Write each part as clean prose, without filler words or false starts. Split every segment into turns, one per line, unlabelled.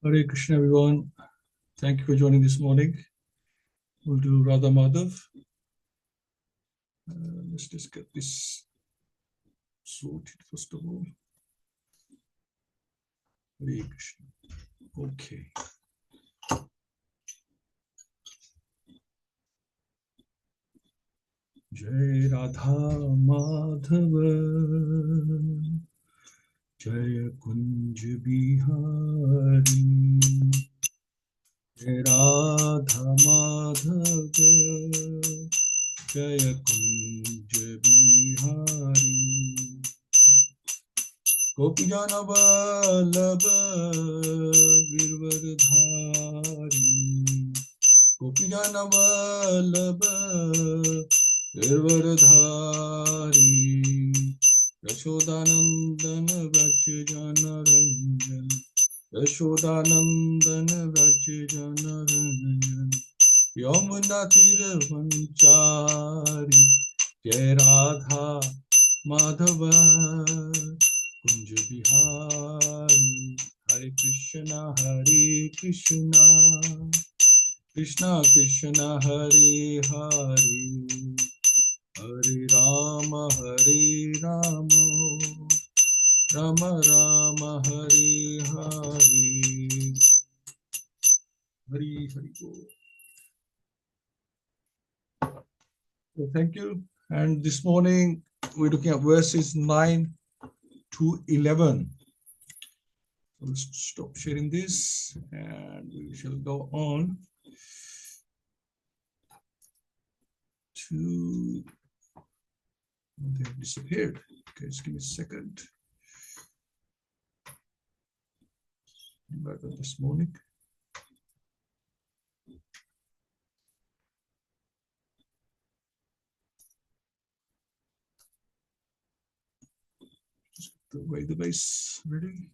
Hare Krishna, everyone. Thank you for joining this morning. We'll do Radha Madhav. Let's just get this sorted first of all. Hare Krishna. Okay. Jai Radha Madhava, Jai Kunj Bihari, Jai Radha Madhava, Jai Kunj Bihari, Gopijana Vallabha Girvardhari, Gopijana Vallabha Girvardhari, Yashodanandan Vrajjana Ranjan, Yashodanandan Vrajjana Ranjan, Yamuna Tiravanchari, Jai Radha Madhava Kunj Bihari. Hare Krishna, Krishna Krishna, Hare Hare, Hare Rama, Rama Rama, Hare Hare. Hare Hare Bol. So thank you. And this morning we're looking at verses 9 to 11. So let's stop sharing this and we shall go on to. They have disappeared. Okay, just give me a second. Back on this morning. Just get the way the base ready.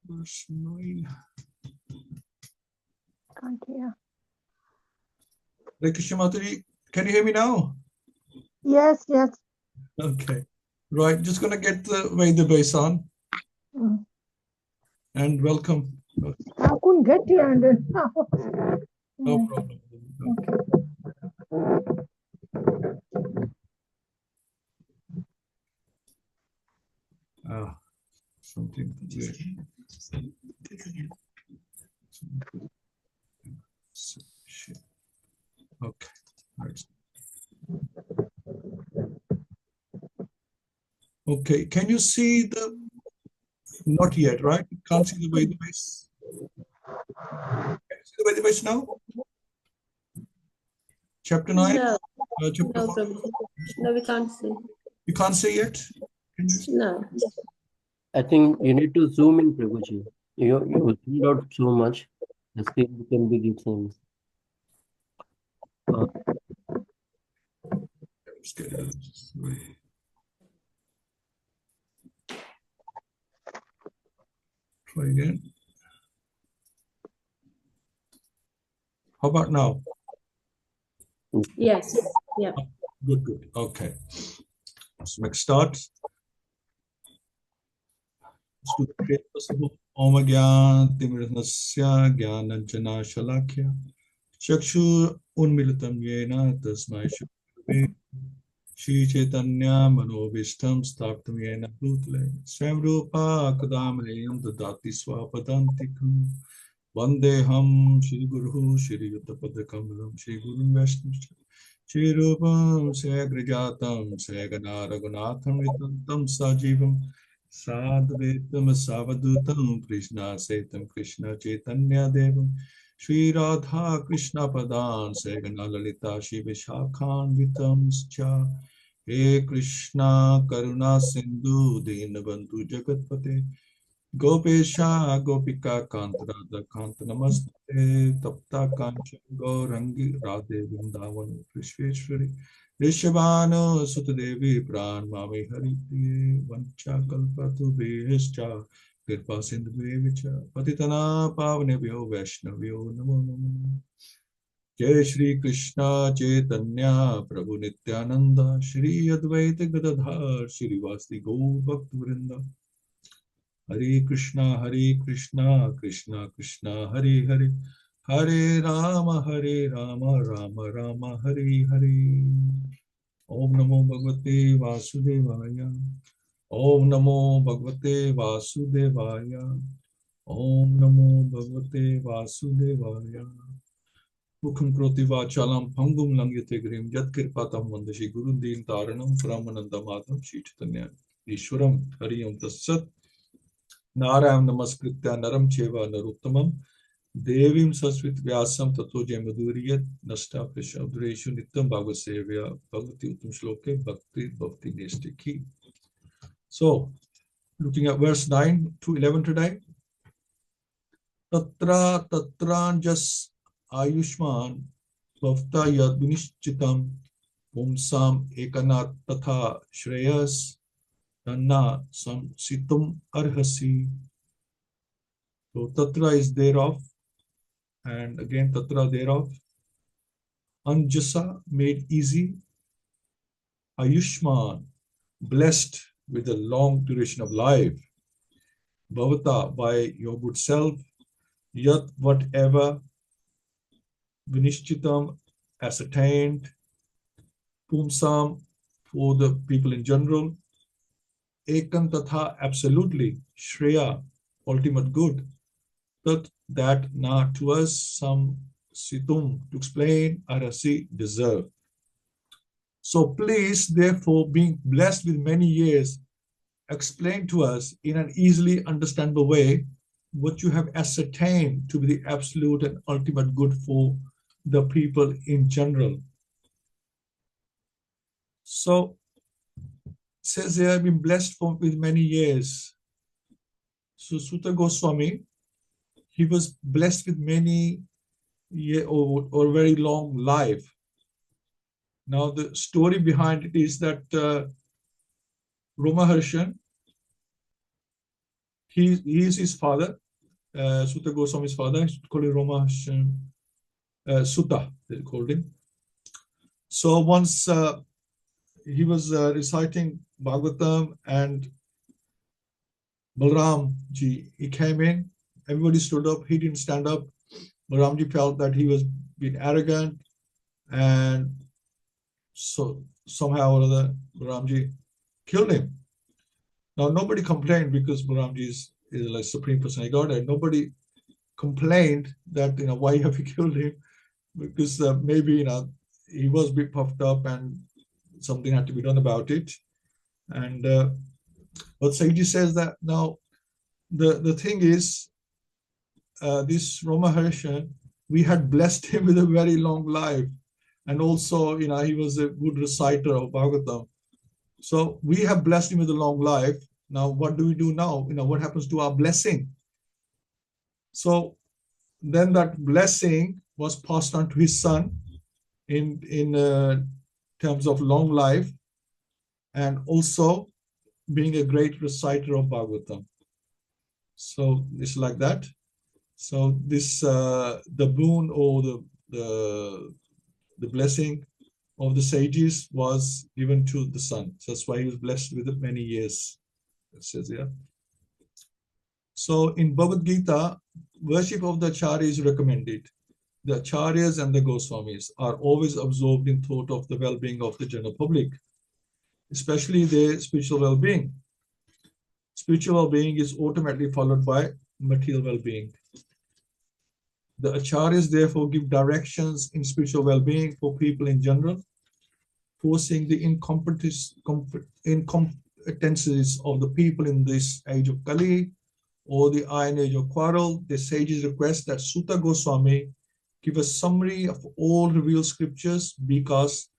Verse 9.
Can't hear.
Hare Krishna Mataji, can you hear me now?
Yes, yes.
Okay. Right, just going to get the way the base on. And welcome.
I couldn't get here.
No problem. Something weird. Okay. Right. Okay. Can you see the? Not yet, right? You can't see the way the base. Can you see the way the base now? Chapter 9?
No,
chapter
no, Prabhuji. No, we can't see.
You can't see yet?
No.
I think you need to zoom in, Prabhuji. You zoomed out so much, the screen became big, it seems.
Try again. How about now?
Yes. Yeah.
Good, good. Okay. Let's make start. Om Gyan Timranasya Gyananjana Shalakya Chakshu Unmilitam Yena Tasmai Shri Shri Chaitanya Manobishtam Staptam Yena Bhutale Swam Rupa Kadamrayam Dadati Swapadantikam Vandeham Shri Guru Shri Yuttapadakamalam Shri Guru Vaishnava Shri Rupam Sagrajatam Sagana Raghunatham Vitantam Sajivam Sadhvetam Savadutam Krishna Setam Krishna Chaitanya Devam Shri Radha Krishna Padan Sagana Lalita Shri Vishakhan Vitam Scha He Krishna Karuna Sindhu Dinabandhu Jagatpate Gopesha Gopika Kanta Radha Kanta Namaste Tapta Kancha Gaurangi Radhe Vrindavan Krishveshwari Rishabhanu Sutadevi Pran Mami Haripriye Vancha Kalpatu Bhescha Kirpa Sindhu Vicha Patitana Pavanebhyo Vaishnavyo Namo Namo Jai Shri Krishna Chaitanya Prabhu Nityananda Shri Advaita Gadadhar Shri Vasti Gaur Bhaktivinoda Hare Krishna Krishna Krishna Hare Hare Hare Rama Rama Rama Hare Hare Om Namo Bhagavate Vasudevaya Om Namo Bhagavate Vasudevaya Om Namo Bhagavate Vasudevaya Mukham Kroti Vachalam Pangum Langyate Grim Yat Kirpatam Vandashi Guru Deen Taranam Brahmananda Madham Shri Chaitanya Ishwaram Hari Om Tassat Narayam Namaskritya Naram Cheva Naruttamam Devim Sasvit Vyasam Tato Jamaduriyat Nasta Prishabdreshu Nityam Bhagavata-sevayā Bhagavati Uttam Shloke Bhakti Nestiki. So, looking at verse 9 to 11 today. Tatra Tatranjas Ayushman Bhavta Yad Vinishchitam Pumsam Ekanat Tatha Shreyas Tanna Samsitum Arhasi. So, Tatra is thereof. And again, Tatra thereof. Anjasa, made easy. Ayushman, blessed with a long duration of life. Bhavata, by your good self. Yat, whatever. Vinishchitam, ascertained. Pumsam, for the people in general. Ekam tatha, absolutely. Shreya, ultimate good. Tat, that na, to us, some situm, to explain, arasi, deserve. So please, therefore, being blessed with many years, explain to us in an easily understandable way what you have ascertained to be the absolute and ultimate good for the people in general. So, it says they have been blessed with many years. So Suta Goswami, he was blessed with many years or very long life. Now the story behind it is that Romaharshan, he is his father, Suta Goswami's father. He called him Romaharshan Suta, they called him. So once he was reciting Bhagavatam and Balramji, he came in, everybody stood up, he didn't stand up. Balramji felt that he was being arrogant, and so somehow or other Balramji killed him. Now nobody complained because Balramji is like Supreme Personality Godhead. Nobody complained that, why have you killed him? Because maybe, he was a bit puffed up and something had to be done about it. And but Saiji says that now the thing is, this Romaharshan, we had blessed him with a very long life, and also he was a good reciter of Bhagavatam. So we have blessed him with a long life. Now what do we do now? What happens to our blessing? So then that blessing was passed on to his son in terms of long life, and also being a great reciter of Bhagavatam. So it's like that. So this the boon or the blessing of the sages was given to the son. So that's why he was blessed with it many years. It says here. So in Bhagavad Gita, worship of the Acharya is recommended. The Acharyas and the Goswamis are always absorbed in thought of the well-being of the general public, especially their spiritual well-being. Spiritual well-being is automatically followed by material well-being. The Acharyas therefore give directions in spiritual well-being for people in general, forcing the incompetencies of the people in this age of Kali or the Iron Age of Quarrel. The sages request that Suta Goswami give a summary of all revealed scriptures, because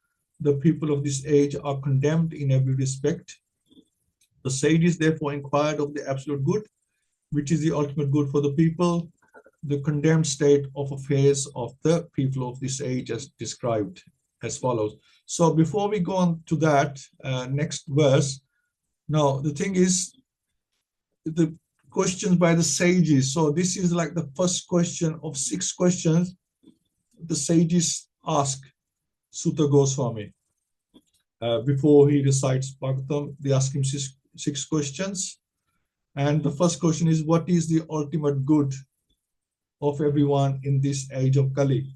the people of this age are condemned in every respect. The sages therefore inquired of the absolute good, which is the ultimate good for the people, the condemned state of affairs of the people of this age as described as follows. So before we go on to that next verse, now the thing is the questions by the sages. So this is like the first question of 6 questions the sages ask Sutta Goswami. Before he recites Bhagavatam, they ask him 6 questions. And the first question is, what is the ultimate good of everyone in this age of Kali?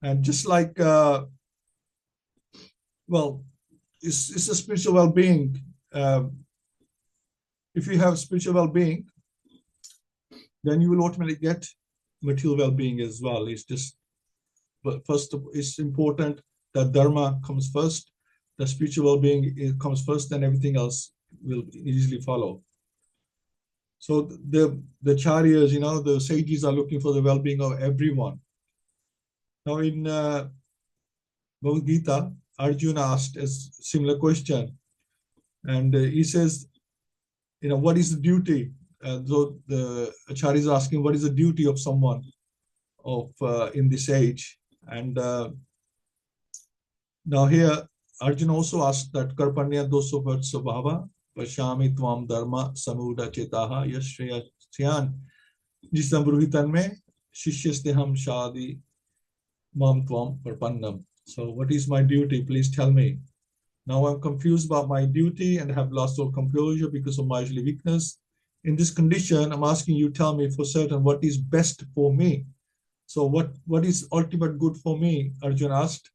And just like, well, it's a spiritual well-being. If you have spiritual well-being, then you will ultimately get material well-being as well. It's just, but first, it's important that dharma comes first, the spiritual well-being comes first, then everything else will easily follow. So the acharyas, the sages are looking for the well-being of everyone. Now in Bhagavad Gita, Arjuna asked a similar question, and he says, what is the duty? So the Acharya is asking, what is the duty of someone of in this age? And now here, Arjuna also asked that Karpanya doso vatsa bhava pashami tvam dharma samuda chetaha yashriya thyan jisam bruhitan me shishyasteham shadi mam tvam parpannam. So what is my duty? Please tell me. Now I'm confused about my duty and have lost all composure because of my weakness. In this condition, I'm asking you, tell me for certain what is best for me. So what is ultimate good for me? Arjuna asked.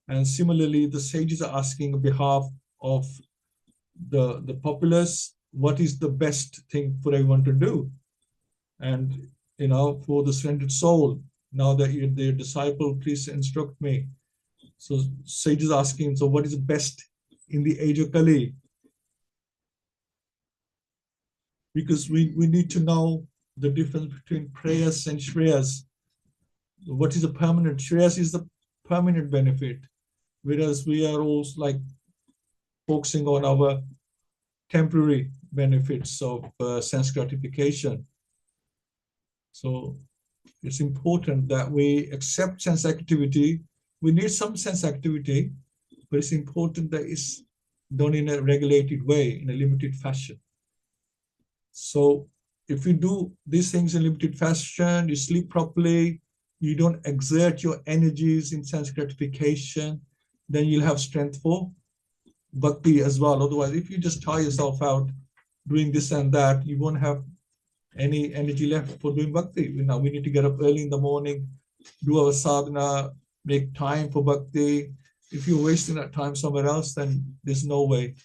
And similarly, the sages are asking on behalf of the populace, what is the best thing for everyone to do? And for the surrendered soul, now that you're their disciple, please instruct me. So sages asking, so what is best in the age of Kali? Because we need to know the difference between prayas and shreyas. What is a permanent? Shreyas is the permanent benefit, whereas we are all like focusing on our temporary benefits of sense gratification. So it's important that we accept sense activity. We need some sense activity, but it's important that it's done in a regulated way, in a limited fashion. So if you do these things in limited fashion, you sleep properly, you don't exert your energies in sense gratification, then you'll have strength for bhakti as well. Otherwise, if you just tire yourself out doing this and that, you won't have any energy left for doing bhakti. We need to get up early in the morning, do our sadhana, make time for bhakti. If you're wasting that time somewhere else, then there's no way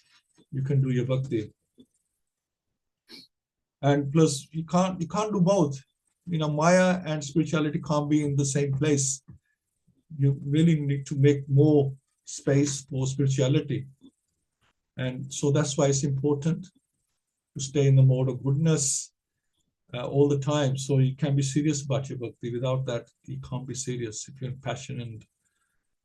you can do your bhakti. And plus, you can't do both. Maya and spirituality can't be in the same place. You really need to make more space for spirituality. And so that's why it's important to stay in the mode of goodness all the time. So you can be serious about your bhakti. Without that, you can't be serious. If you're in passion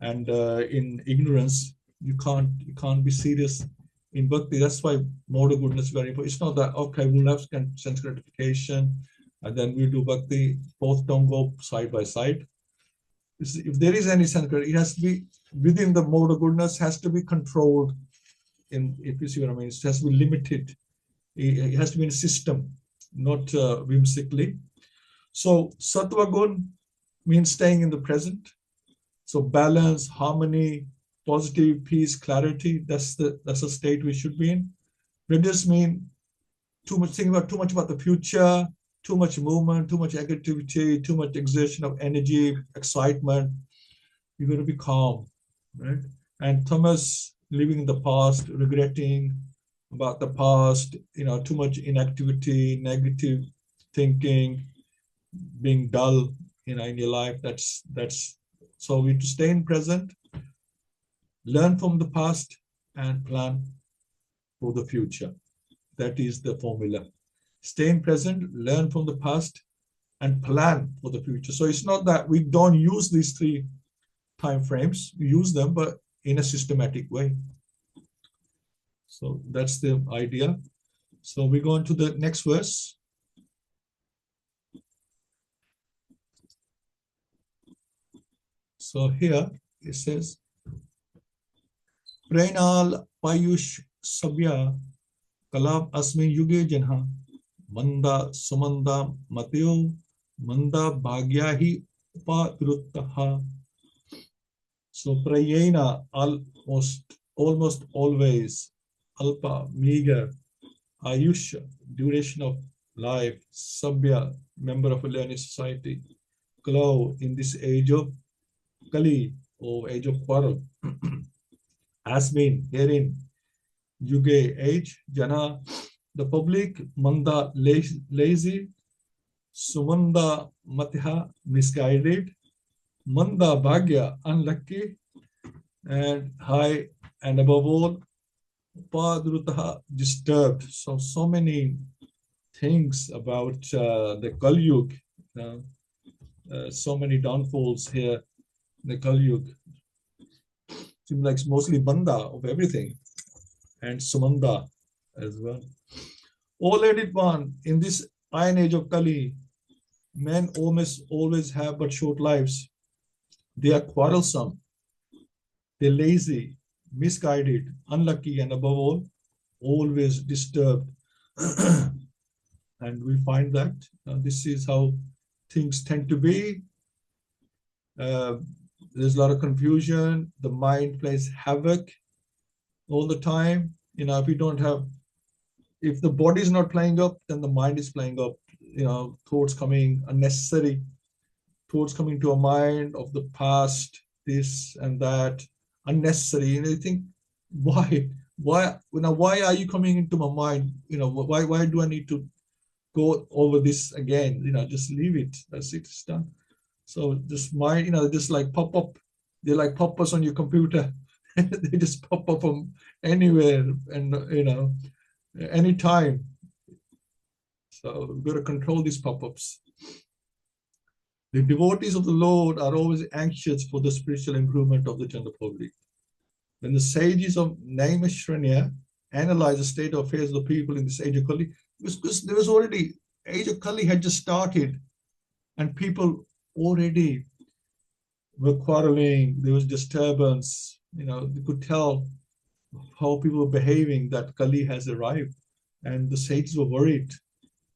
and in ignorance, you can't be serious in bhakti. That's why mode of goodness is very important. It's not that, okay, we'll have sense gratification and then we'll do bhakti. Both don't go side by side. If there is any sense gratification, it has to be within the mode of goodness, has to be controlled. If you see what I mean, it has to be limited. It has to be in a system, not whimsically. So sattva gun means staying in the present. So balance, harmony, positive, peace, clarity. That's the state we should be in. Rajas mean thinking too much about the future, too much movement, too much activity, too much exertion of energy, excitement. You're going to be calm, right? And tamas, living in the past, regretting about the past, too much inactivity, negative thinking, being dull, in your life. That's so we have to stay in present, learn from the past, and plan for the future. That is the formula. Stay in present, learn from the past, and plan for the future. So it's not that we don't use these 3 time frames. We use them, but in a systematic way. So that's the idea. So we go on to the next verse. So here it says, Prenal Payush Sabya Kalab Asmin Yuge Janha Manda Sumanda Mateo Manda Bhagyahi Upaviruttaha. So Prayena almost always, Alpa, meager, Ayush, duration of life, Sabya, member of a learning society, Klau, in this age of Kali, or age of quarrel, Asmin, herein, Yuge, age, Jana, the public, Manda, lazy, Sumanda, Matha, misguided, Manda, Bhagya, unlucky, and high, and above all, Upadrutaha, disturbed. So many things about the Kali Yuga, so many downfalls here in the Kali Yuga. Seems like it's mostly Banda of everything, and Sumanda as well. All edit one, in this iron age of Kali, men almost always have but short lives. They are quarrelsome, they're lazy, misguided, unlucky, and above all, always disturbed. And we find that this is how things tend to be. There's a lot of confusion. The mind plays havoc all the time. If you don't have, if the body is not playing up, then the mind is playing up. Thoughts coming, unnecessary thoughts coming to a mind of the past, this and that, unnecessary. And I think, why are you coming into my mind? Why do I need to go over this again? Just leave it. That's it. It's done. So this mind, just like pop up. They're like pop-ups on your computer. They just pop up from anywhere and anytime. So we've got to control these pop-ups. The devotees of the Lord are always anxious for the spiritual improvement of the general public. When the sages of Naimishranya analyze the state of affairs of the people in this age of Kali, because there was already, age of Kali had just started, and people already were quarreling, there was disturbance, they could tell how people were behaving, that Kali has arrived. And the sages were worried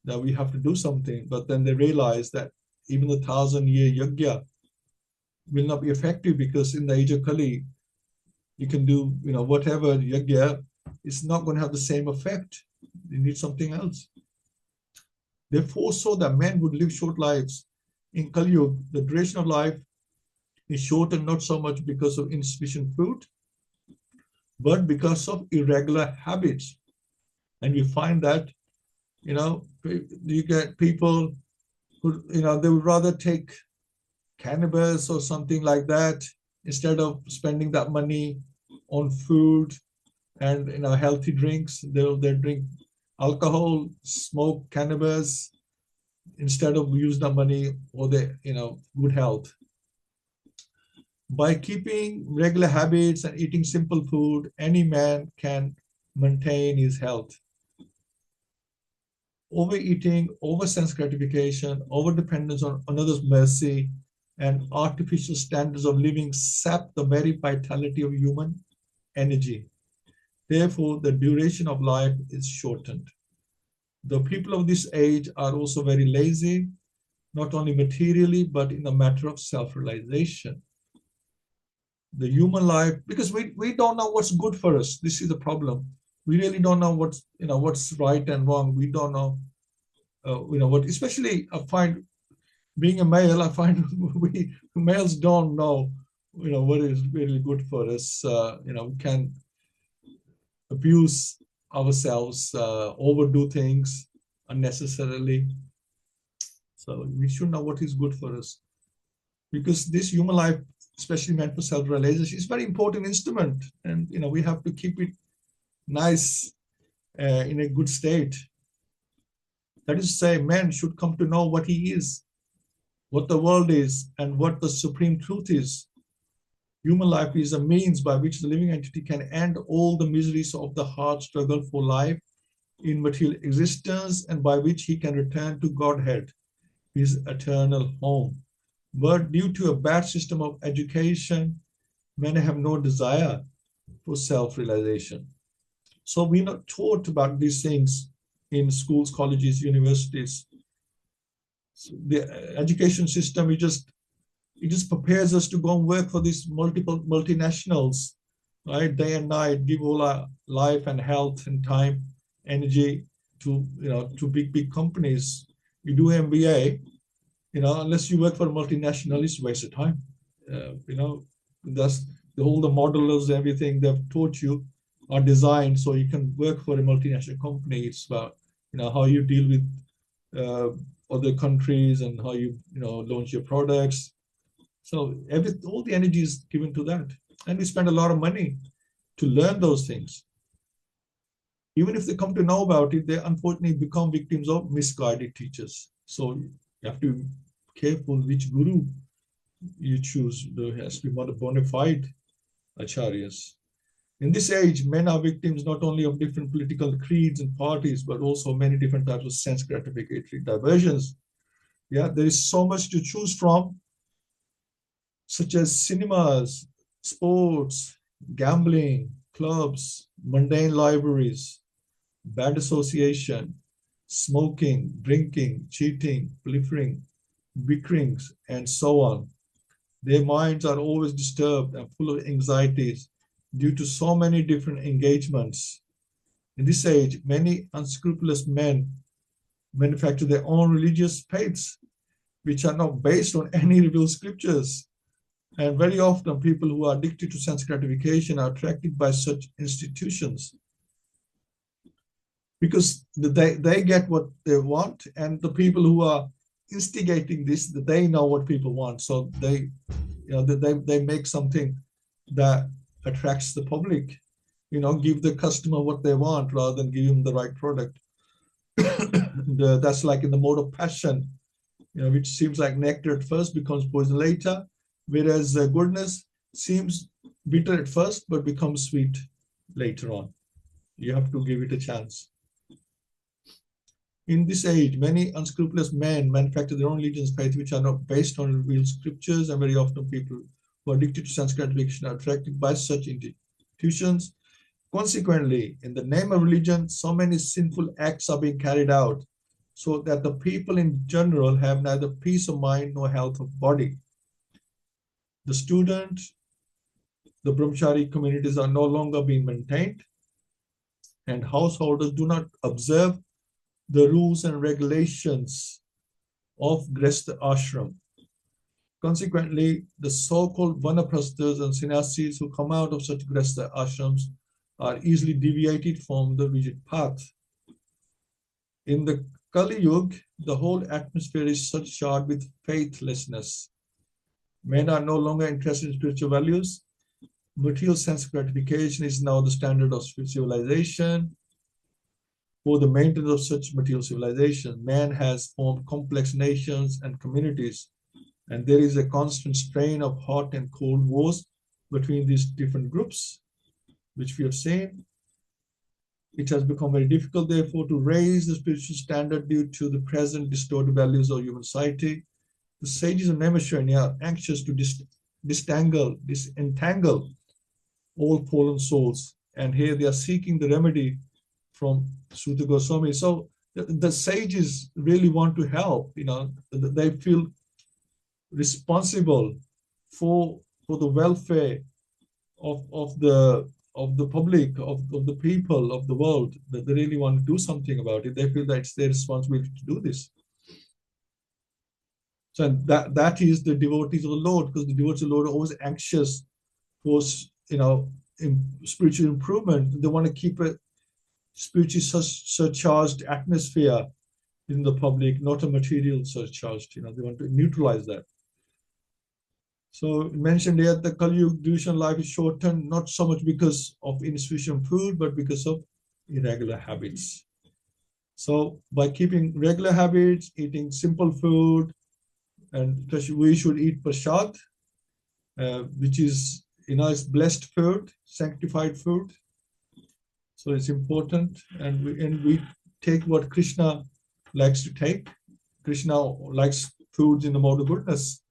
that we have to do something. But then they realized that even the 1,000-year yajna will not be effective, because in the age of Kali, you can do, whatever yajna, it's not going to have the same effect. You need something else. They foresaw that men would live short lives. In Kali Yuga, the duration of life is shortened not so much because of insufficient food, but because of irregular habits. And we find that, you get people who, they would rather take cannabis or something like that instead of spending that money on food and healthy drinks. They'll drink alcohol, smoke cannabis instead of use the money for the good health. By keeping regular habits and eating simple food, any man can maintain his health. Overeating, over sense gratification, over dependence on another's mercy, and artificial standards of living sap the very vitality of human energy. Therefore, the duration of life is shortened. The people of this age are also very lazy, not only materially, but in the matter of self-realization. The human life, because we don't know what's good for us. This is the problem. We really don't know what's right and wrong. We don't know, what. Especially, I find, being a male, I find we males don't know, what is really good for us. We can abuse ourselves, overdo things unnecessarily. So we should know what is good for us, because this human life, especially meant for self-realization, is a very important instrument, and we have to keep it nice, in a good state. That is to say, man should come to know what he is, what the world is, and what the supreme truth is. Human life is a means by which the living entity can end all the miseries of the hard struggle for life in material existence, and by which he can return to Godhead, his eternal home. But due to a bad system of education, many have no desire for self-realization. So we're not taught about these things in schools, colleges, universities. So the education system, it just prepares us to go and work for these multiple multinationals, right? Day and night, give all our life and health and time, energy to big companies. You do MBA, unless you work for a multinational, it's a waste of time. That's all the modelers, everything they've taught you are designed so you can work for a multinational company. It's about how you deal with other countries and how you launch your products. So all the energy is given to that, and we spend a lot of money to learn those things. Even if they come to know about it, they unfortunately become victims of misguided teachers. So you have to be careful which guru you choose. There has to be bona fide acharyas. In this age, men are victims not only of different political creeds and parties, but also many different types of sense gratificatory diversions. Yeah, there is so much to choose from, such as cinemas, sports, gambling, clubs, mundane libraries, bad association, smoking, drinking, cheating, pilfering, bickerings, and so on. Their minds are always disturbed and full of anxieties due to so many different engagements. In this age, many unscrupulous men manufacture their own religious faiths, which are not based on any revealed scriptures. And very often, people who are addicted to sense gratification are attracted by such institutions because they get what they want, and the people who are instigating this, they know what people want, so they make something that attracts the public. Give the customer what they want rather than give them the right product. That's like in the mode of passion, which seems like nectar at first, becomes poison later, whereas goodness seems bitter at first but becomes sweet later on. You have to give it a chance. In this age, many unscrupulous men manufacture their own religions, faith which are not based on real scriptures, and very often people who are addicted to sense gratification are attracted by such institutions. Consequently, in the name of religion, so many sinful acts are being carried out, so that the people in general have neither peace of mind nor health of body. The student, the brahmachari communities are no longer being maintained, and householders do not observe the rules and regulations of Grihastha ashram. Consequently, the so-called vanaprasthas and sannyasis who come out of such Grihastha ashrams are easily deviated from the rigid path. In the Kali Yuga, the whole atmosphere is surcharged with faithlessness. Men are no longer interested in spiritual values. Material sense gratification is now the standard of civilization. For the maintenance of such material civilization, man has formed complex nations and communities, and there is a constant strain of hot and cold wars between these different groups, which we have seen. It has become very difficult, therefore, to raise the spiritual standard due to the present distorted values of human society. The sages of Naimisharanya are anxious to disentangle all fallen souls, and here they are seeking the remedy from Suta Goswami. So the sages really want to help. They feel responsible for the welfare of the public, of the people, of the world. That they really want to do something about it. They feel that it's their responsibility to do this. So that is the devotees of the Lord, because the devotees of the Lord are always anxious for spiritual improvement. They want to keep a spiritually surcharged atmosphere in the public, not a material surcharged. They want to neutralize that. So mentioned here, the Kali Yuga devotional life is shortened not so much because of insufficient food, but because of irregular habits. So by keeping regular habits, eating simple food, and we should eat prasad, which is is blessed food, sanctified food. So it's important, and we take what Krishna likes to take. Krishna likes foods in the mode of goodness.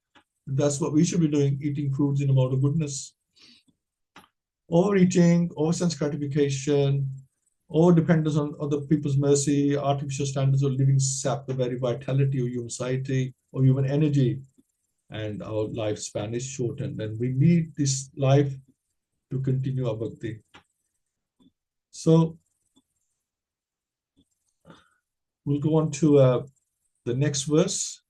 That's what we should be doing, eating foods in the mode of goodness. overeating, over sense gratification, over dependence on other people's mercy, artificial standards of living sap the very vitality of human society or human energy, and our lifespan is shortened. And we need this life to continue our bhakti. So we'll go on to the next verse.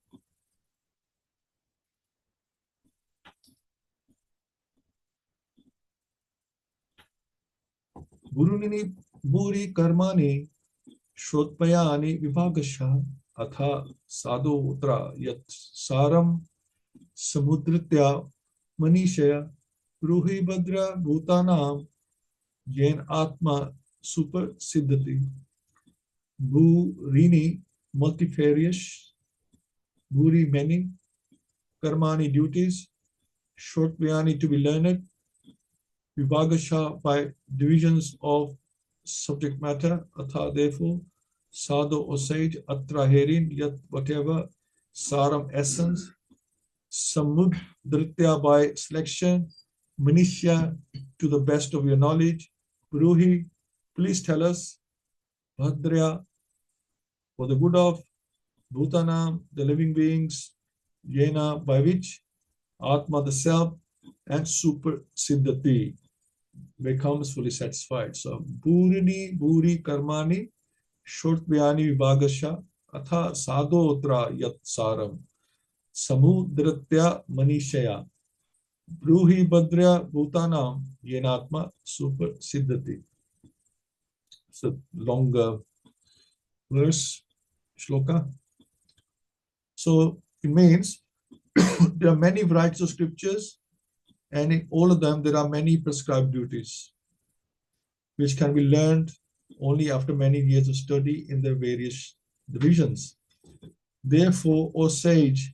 Gurunini bhuri karmani shrotpayani vipagasha atha sadhotra yat saram samudritya manishaya ruhi badra bhutanam yen atma super siddhati. Bhurini multifarious, bhuri many, karmani duties, shortpayani to be learned, vipagasha by divisions of subject matter, atha therefore, sadhu or sage, atra herein, yat whatever, saram essence, samudritya by selection, manishya to the best of your knowledge, Ruhi, please tell us, bhadrya for the good of, bhutanam the living beings, yena by which, atma the self, and super siddhati becomes fully satisfied. So Bhurini, Bhuri, Karmani, Shortvyani, Vivagasha, Atha Sadhotra Yat Saram, Samudratya Manishaya, Bruhi Badrya Bhutanam, Yenatma Super Siddhati. It's a longer verse, shloka. So it means there are many varieties of scriptures, and in all of them there are many prescribed duties which can be learned only after many years of study in their various divisions. Therefore, O sage,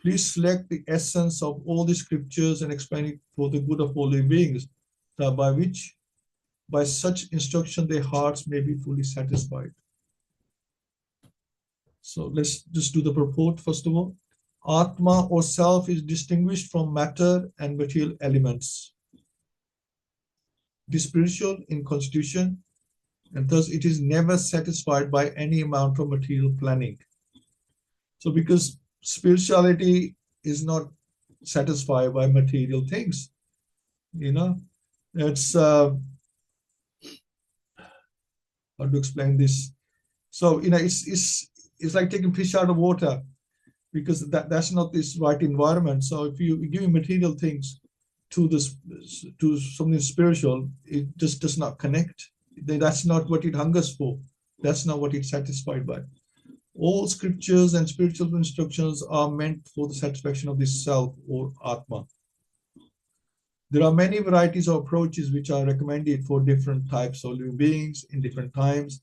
please select the essence of all the scriptures and explain it for the good of all living beings, that by which, by such instruction, their hearts may be fully satisfied. So let's just do the purport first of all. Atma or self is distinguished from matter and material elements. It is spiritual in constitution, and thus it is never satisfied by any amount of material planning. So because spirituality is not satisfied by material things, it's how to explain this? So it's like taking fish out of water, because that's not this right environment. So if you give material things to something spiritual, it just does not connect. That's not what it hungers for. That's not what it's satisfied by. All scriptures and spiritual instructions are meant for the satisfaction of this self or Atma. There are many varieties of approaches which are recommended for different types of living beings in different times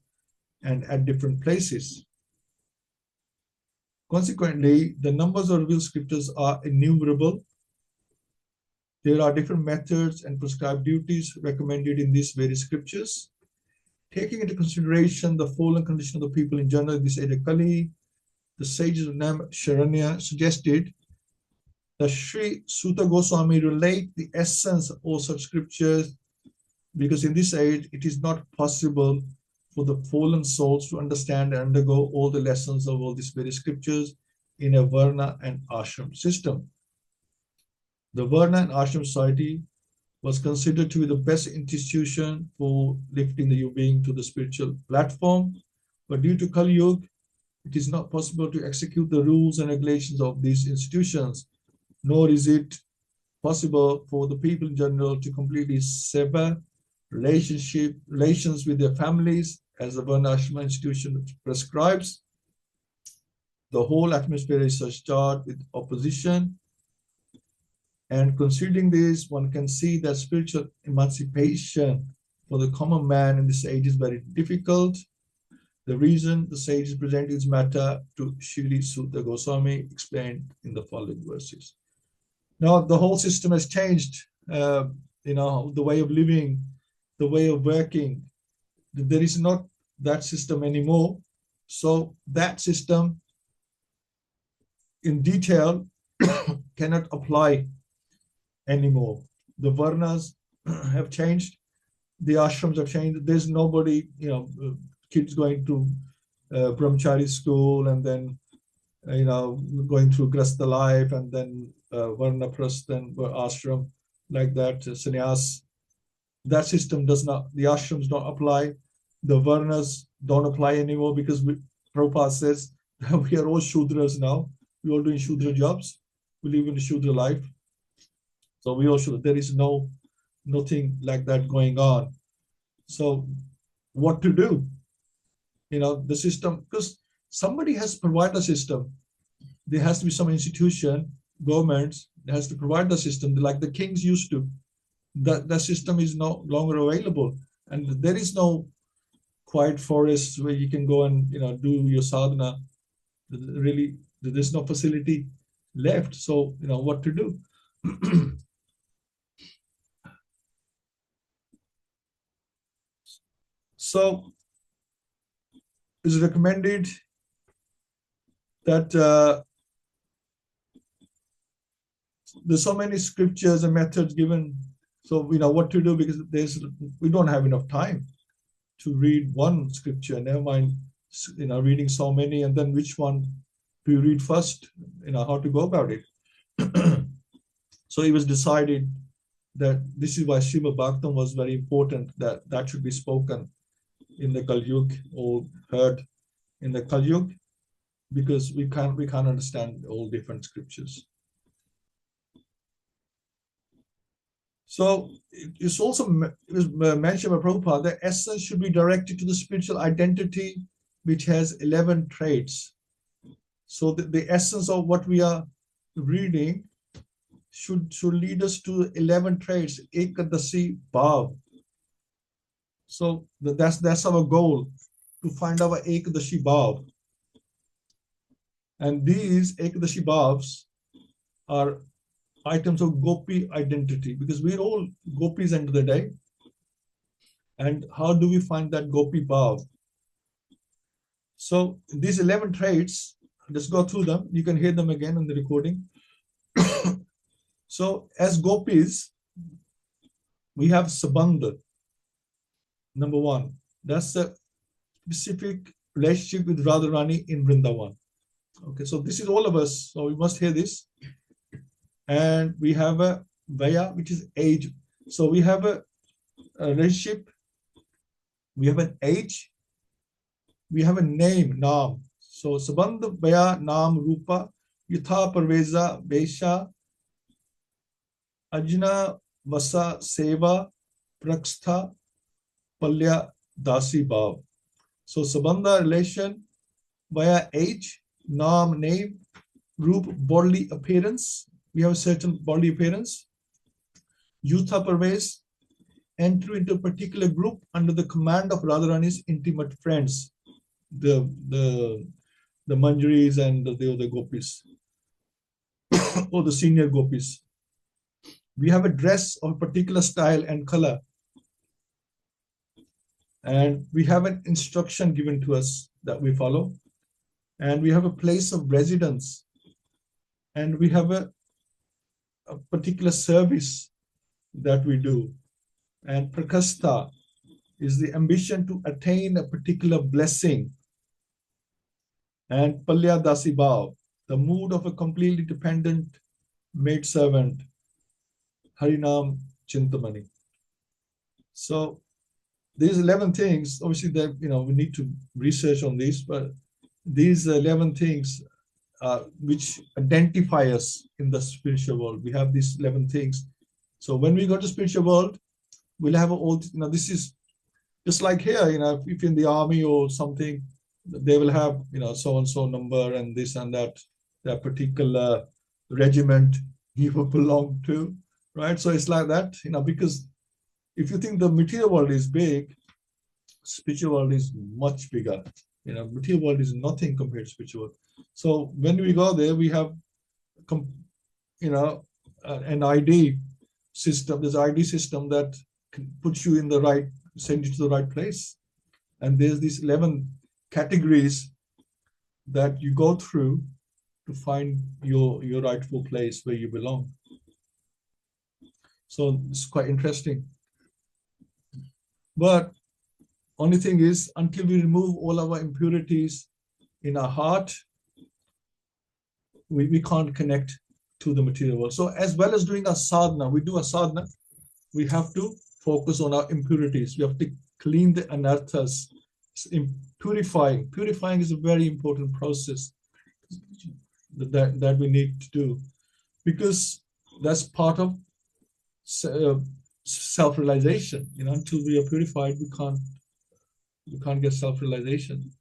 and at different places. Consequently, the numbers of revealed scriptures are innumerable. There are different methods and prescribed duties recommended in these various scriptures. Taking into consideration the fallen condition of the people in general in this age of Kali, the sages of Nam Sharanya suggested that Sri Sutta Goswami relate the essence of all such scriptures, because in this age it is not possible for the fallen souls to understand and undergo all the lessons of all these various scriptures in a Varna and Ashram system. The Varna and Ashram society was considered to be the best institution for lifting the human being to the spiritual platform, but due to Kali Yuga, it is not possible to execute the rules and regulations of these institutions, nor is it possible for the people in general to completely sever relations with their families as the Varnashram institution prescribes. The whole atmosphere is charged with opposition, and considering this, one can see that spiritual emancipation for the common man in this age is very difficult. The reason the sages presented this matter to Srila Sutta Goswami explained in the following verses. Now, the whole system has changed, the way of living, the way of working. There is not that system anymore. So that system in detail cannot apply anymore. The Varnas have changed. The ashrams have changed. There's nobody, kids going to brahmachari school and then, going through grasta life and then varnaprastha, then ashram, like that, sannyas. That system does not, the ashrams don't apply. The varnas don't apply anymore because Prabhupada says that we are all Shudras now. We all doing Shudra jobs. We live in a Shudra life. So we all should, there is nothing like that going on. So what to do? The system, because somebody has to provide the system. There has to be some institution, governments, that has to provide the system like the kings used to. The system is no longer available. And there is no quiet forest where you can go and do your sadhana. Really, there's no facility left. So what to do? So it's recommended that there's so many scriptures and methods given. So we know what to do, because we don't have enough time to read one scripture. Never mind, reading so many, and then which one do you read first? How to go about it. So it was decided that this is why Srimad Bhagavatam was very important, that should be spoken in the Kali Yuga or heard in the Kali Yuga, because we can't understand all different scriptures. So it's also mentioned by Prabhupada that essence should be directed to the spiritual identity, which has 11 traits. So the essence of what we are reading should lead us to 11 traits, ekadasi bhav. So that's our goal, to find our ekadashi bhav. And these ekadashi bhavs are items of gopi identity, because we're all gopis end of the day. And how do we find that gopi bhav? So these 11 traits, let's go through them. You can hear them again on the recording. So as gopis, we have sabandha, number one. That's a specific relationship with Radharani in Vrindavan. Okay, so this is all of us. So we must hear this. And we have a vaya, which is age. So we have a relationship. We have an age. We have a name, naam. So sabandha, vaya, naam, rupa, yatha, parveza, vesha, ajna, vasa, seva, prakstha, palya, dasi, bhav. So sabandha, relation, via age, naam, name, roop, bodily appearance. We have a certain bodily appearance. Yutha, parvez, enter into a particular group under the command of Radharani's intimate friends, the Manjaris and the other gopis, or the senior gopis. We have a dress of a particular style and color. And we have an instruction given to us that we follow. And we have a place of residence. And we have a particular service that we do. And prakasta is the ambition to attain a particular blessing. And palya dasi bhav, the mood of a completely dependent maidservant. Harinam Chintamani. So these 11 things, obviously that we need to research on these, but these 11 things which identify us in the spiritual world. We have these 11 things. So when we go to spiritual world, we'll have all, this is just like here, if in the army or something, they will have, so-and-so number and this and that particular regiment you belong to, right? So it's like that, because if you think the material world is big, spiritual world is much bigger. Material world is nothing compared to spiritual world. So when we go there, we have, an ID system. There's an ID system that can put you in the right, send you to the right place. And there's these 11 categories that you go through to find your rightful place where you belong. So it's quite interesting. But only thing is, until we remove all our impurities in our heart, we can't connect to the material world. So as well as doing a sadhana, we do a sadhana, we have to focus on our impurities. We have to clean the anarthas. Purifying. Purifying is a very important process that we need to do, because that's part of self-realization. Until we are purified, we can't get self-realization.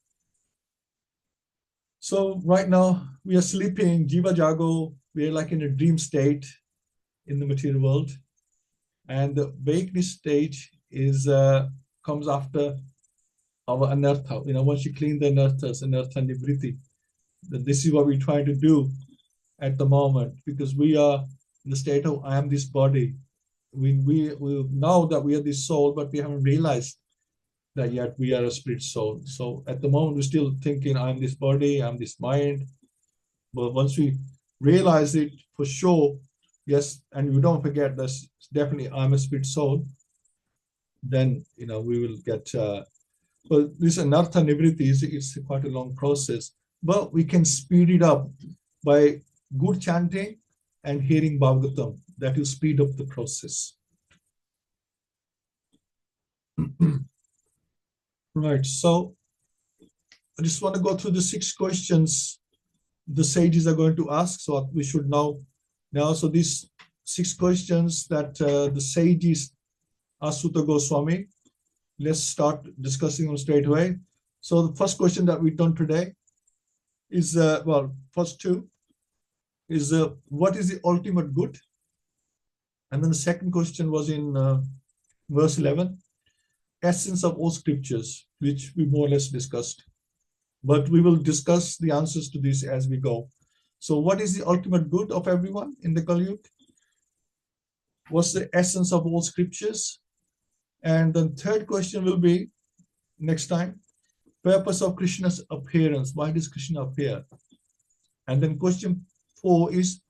So right now we are sleeping, jiva jago, we are like in a dream state in the material world, and the awakening stage is comes after our anartha. Once you clean the anarthas, anartha nivriti, this is what we're trying to do at the moment, because we are in the state of I am this body. We know that we are this soul, but we haven't realized that yet we are a spirit soul. So at the moment we're still thinking I'm this body, I'm this mind. But once we realize it for sure, yes, and we don't forget that's definitely I'm a spirit soul, then we will get well, this anartha nivriti is quite a long process, but we can speed it up by good chanting and hearing Bhagavatam. That will speed up the process. Right, so I just want to go through the 6 questions the sages are going to ask, so we should know now. So these 6 questions that the sages asked Sutta Goswami, let's start discussing them straight away. So the first question that we've done today is, first 2 is what is the ultimate good? And then the second question was in verse 11, essence of all scriptures, which we more or less discussed. But we will discuss the answers to this as we go. So what is the ultimate good of everyone in the Kali Yuga? What's the essence of all scriptures? And the third question will be, next time, purpose of Krishna's appearance. Why does Krishna appear? And then question 4 is,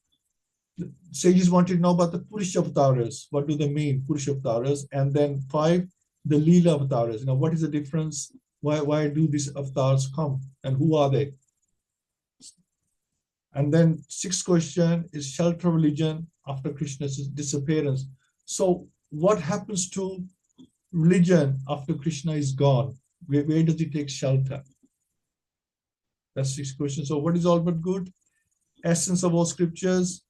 sages wanted to know about the Purusha avatars. What do they mean, Purusha avatars? And then 5, the Leela avatars. What is the difference? Why do these avatars come? And who are they? And then 6th question is shelter religion after Krishna's disappearance. So what happens to religion after Krishna is gone? Where does it take shelter? That's 6 questions. So what is ultimate good? Essence of all scriptures,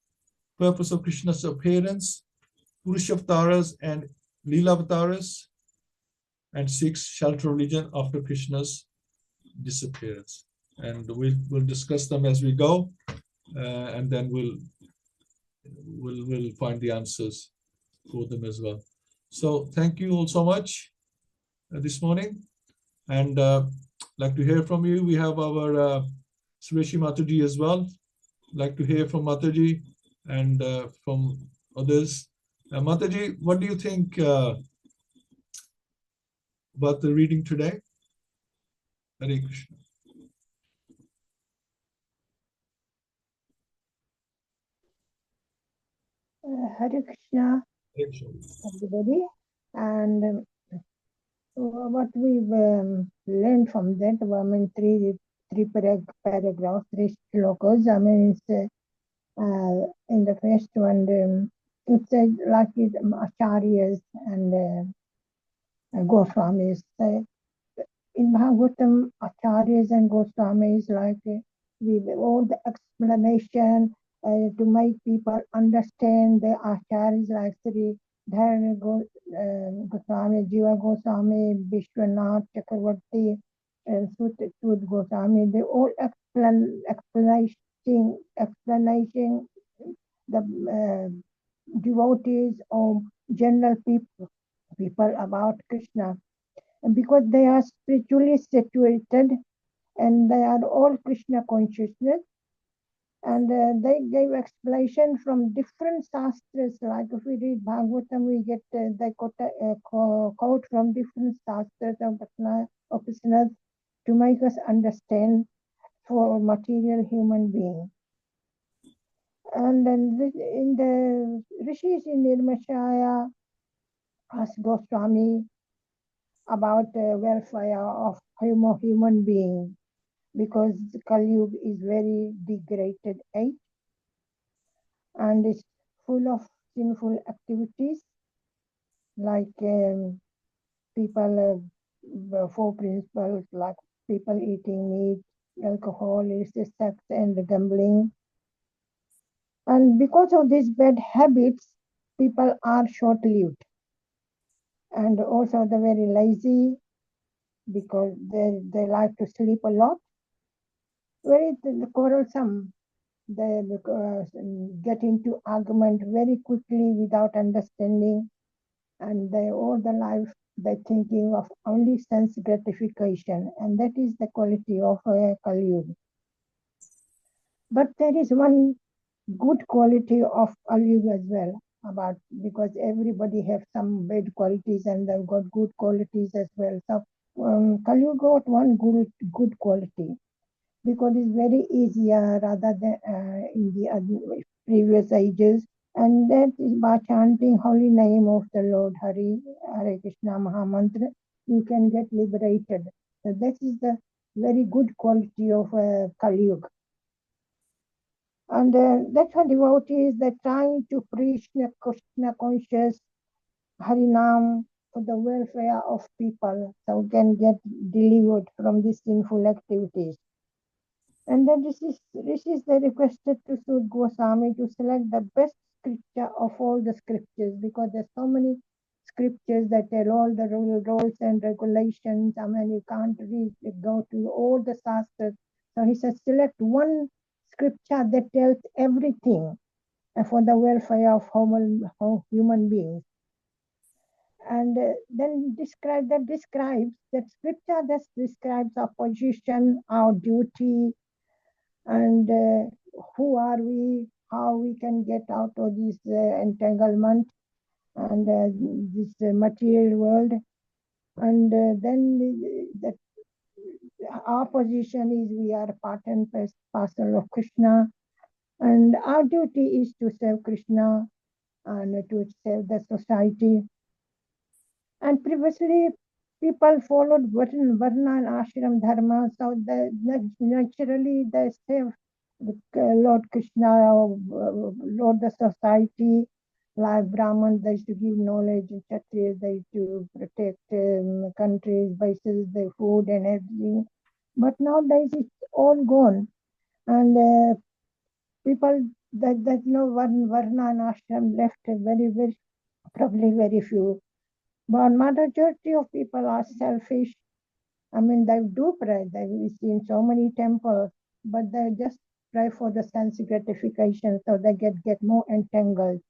purpose of Krishna's appearance, Purusha avatars and Leela avatars, and 6, shelter religion after Krishna's disappearance. And we'll discuss them as we go, and then we'll find the answers for them as well. So thank you all so much this morning, and like to hear from you. We have our Sureshi Mataji as well. Like to hear from Mataji and from others. Mataji, what do you think about the reading today? Hare Krishna.
Hare Krishna,
Hare Krishna.
everybody. And what we've learned from that, three paragraphs, 3 shlokas. It's in the first one, it's like Acharyas and Goswamis. In Bhagavatam, Acharyas and Goswamis, with all the explanation to make people understand the Acharyas like Sri Dharana Goswami, Jiva Goswami, Vishwanath Chakravarti, Sud Goswami, they all explanation the devotees or general people about Krishna. And because they are spiritually situated and they are all Krishna consciousness, and they gave explanation from different shastras. Like if we read Bhagavatam, we get they quote from different shastras of Upanishads to make us understand for material human being. And then in the Rishis in Nirmashaya asked Goswami about the welfare of human being, because the Kali Yuga is very degraded age and it's full of sinful activities like people, four principles like people eating meat, alcohol, illicit sex, and gambling. And because of these bad habits, people are short-lived, and also they're very lazy because they like to sleep a lot. Very quarrelsome. They get into argument very quickly without understanding, and they all the life they're thinking of only sense gratification, and that is the quality of Kali Yuga. But there is one good quality of Kali Yuga as well, about because everybody have some bad qualities and they've got good qualities as well. So Kali Yuga got one good quality, because it's very easier rather than in the previous ages, and that is by chanting holy name of the Lord, Hare Krishna Mahamantra, you can get liberated. So that is the very good quality of Kali Yuga. And that's why devotees, they're trying to preach the Krishna conscious Harinam for the welfare of people, so we can get delivered from these sinful activities. And then this is they requested to Sud Goswami to select the best scripture of all the scriptures, because there's so many scriptures that tell all the rules and regulations. I mean, you can't read, go to all the shastras. So he said, select one scripture that tells everything for the welfare of human beings. And then describes that scripture that describes our position, our duty, and who are we, how we can get out of this entanglement and this material world. And then that our position is we are part and parcel of Krishna, and our duty is to serve Krishna and to serve the society. And previously, people followed Varna and Ashram Dharma, so naturally they serve Lord Krishna, Lord the society. Like Brahmins, they used to give knowledge, and Kshatriyas, they used to protect countries, bases, their food and everything. But nowadays it's all gone, and people that know Varna and Ashram left very, probably very few. But majority of people are selfish. I mean, they do pray. They've seen so many temples, but they just pray for the sense gratification, so they get more entangled.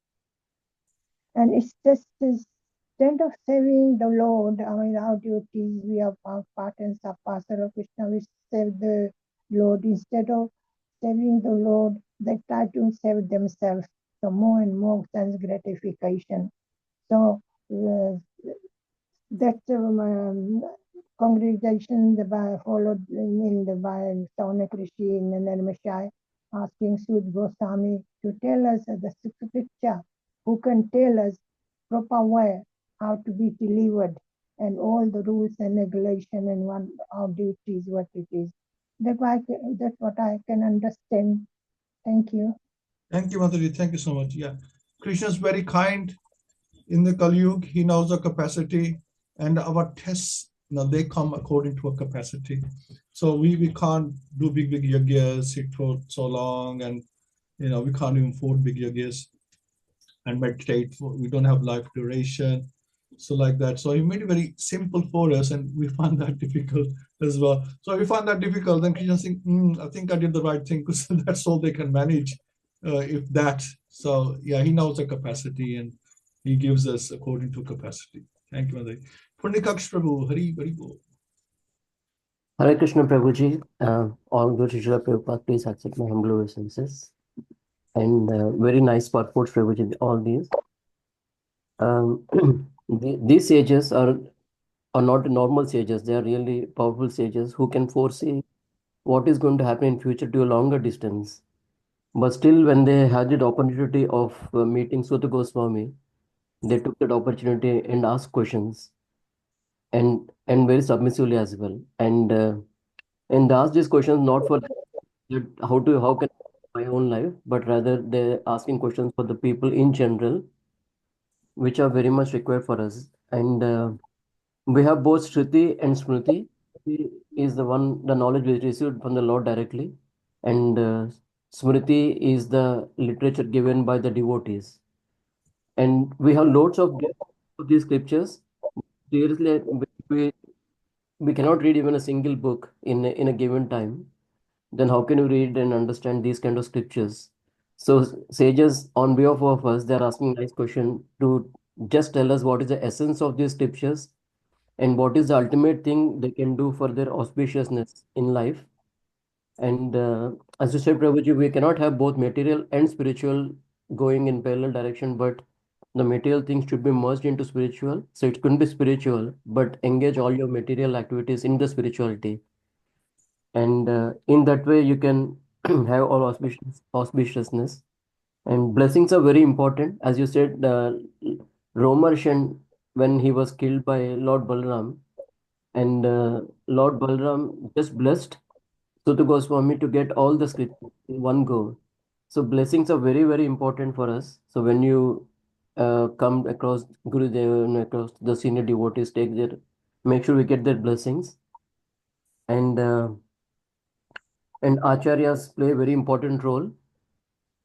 And it's just instead of serving the Lord, I mean, our duties, we are part and parcel of Krishna, we serve the Lord. Instead of serving the Lord, they try to serve themselves. So more and more sense gratification. So that congregation followed in the by Saunak Rishi in Nirmashai, asking Sud Goswami to tell us the scripture, who can tell us proper way how to be delivered, and all the rules and regulation and one our duties, what it is. That's what I can understand. Thank you.
Thank you, Mataji. Thank you so much. Yeah, Krishna is very kind. In the Kali Yuga, he knows the capacity, and our tests, they come according to a capacity. So we can't do big yagyas, sit for so long, and we can't even afford big yagyas and meditate. We don't have life duration. So like that. So he made it very simple for us, and we find that difficult as well. So if we find that difficult, then Krishna think, I think I did the right thing, because that's all they can manage, if that. So yeah, he knows the capacity, and he gives us according to capacity. Thank you, Mother. Purnikaksh Prabhu, Hari Bol.
Hare Krishna Prabhuji, all good Srila Prabhupada, please accept my humble obeisances. And very nice purports, Prabhuji, all these. These sages are not normal sages. They are really powerful sages who can foresee what is going to happen in future to a longer distance. But still, when they had the opportunity of meeting Suta Goswami, they took that opportunity and asked questions, and very submissively as well. And they asked these questions not for that how can I my own life, but rather they're asking questions for the people in general, which are very much required for us. And we have both Shruti and Smriti. Shruti is the knowledge we received from the Lord directly, and Smriti is the literature given by the devotees. And we have loads of these scriptures. Seriously, we cannot read even a single book in a given time. Then how can you read and understand these kind of scriptures? So sages, on behalf of us, they're asking nice question to just tell us what is the essence of these scriptures and what is the ultimate thing they can do for their auspiciousness in life. And as you said, Prabhuji, we cannot have both material and spiritual going in parallel direction, but the material things should be merged into spiritual. So it couldn't be spiritual, but engage all your material activities in the spirituality. And in that way, you can have all auspiciousness. And blessings are very important. As you said, Romarshan, when he was killed by Lord Balaram, and Lord Balaram just blessed Suta Goswami to get all the scriptures in one go. So blessings are very, very important for us. So when you come across Gurudev and across the senior devotees, make sure we get their blessings. And acharyas play a very important role.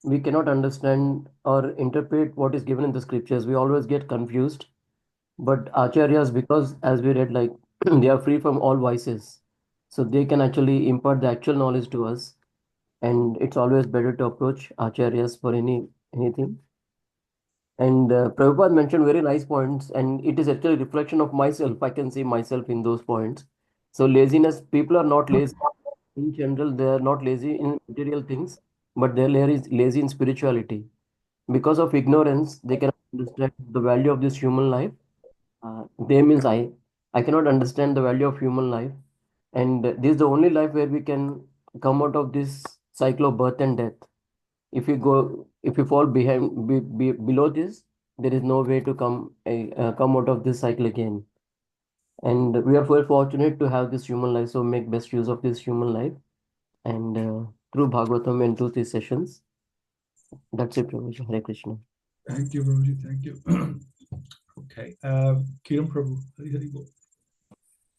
We cannot understand or interpret what is given in the scriptures. We always get confused. But acharyas, because as we read, like they are free from all vices, so they can actually impart the actual knowledge to us. And it's always better to approach acharyas for anything. And Prabhupada mentioned very nice points, and it is actually a reflection of myself. I can see myself in those points. So laziness, people are not lazy in general. They are not lazy in material things, but they're lazy in spirituality. Because of ignorance, they cannot understand the value of this human life. They means I cannot understand the value of human life, and this is the only life where we can come out of this cycle of birth and death. If you fall below this, there is no way to come out of this cycle again. And we are very fortunate to have this human life, so make best use of this human life. And through Bhagavatam and through these sessions, that's it, Prabhuji. Hare Krishna.
Thank you, Prabhuji. Thank you. Okay. Kiran Prabhu. Hari Bol.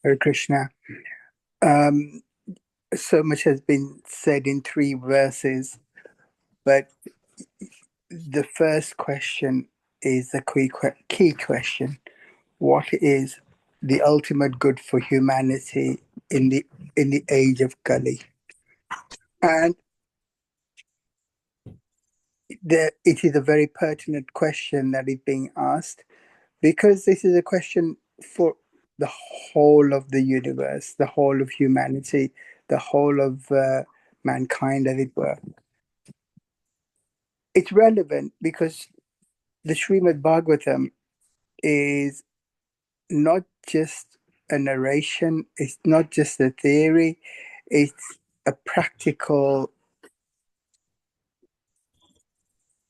Hare Krishna. So much has been said in 3 verses, but the first question is the key question. What is the ultimate good for humanity in the age of Kali? And it is a very pertinent question that is being asked, because this is a question for the whole of the universe, the whole of humanity, the whole of mankind, as it were. It's relevant because the Srimad Bhagavatam is not just a narration, it's not just a theory, it's a practical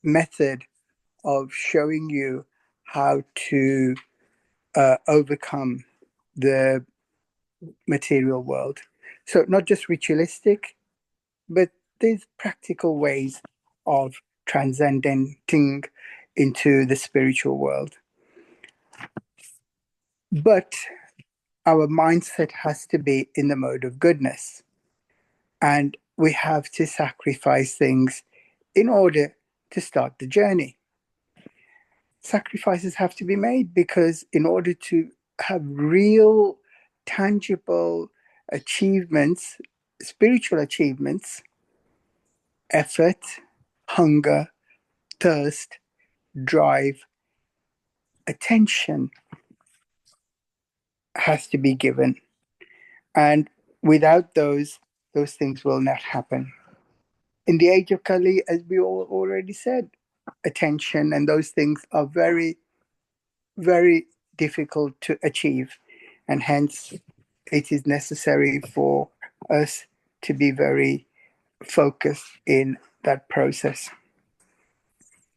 method of showing you how to overcome the material world. So not just ritualistic, but there's practical ways of transcending into the spiritual world. But our mindset has to be in the mode of goodness. And we have to sacrifice things in order to start the journey. Sacrifices have to be made because in order to have real, tangible achievements, spiritual achievements, effort, hunger, thirst, drive, attention has to be given. And without those things will not happen. In the age of Kali, as we all already said, attention and those things are very, very difficult to achieve. And hence, it is necessary for us to be very focused in that process.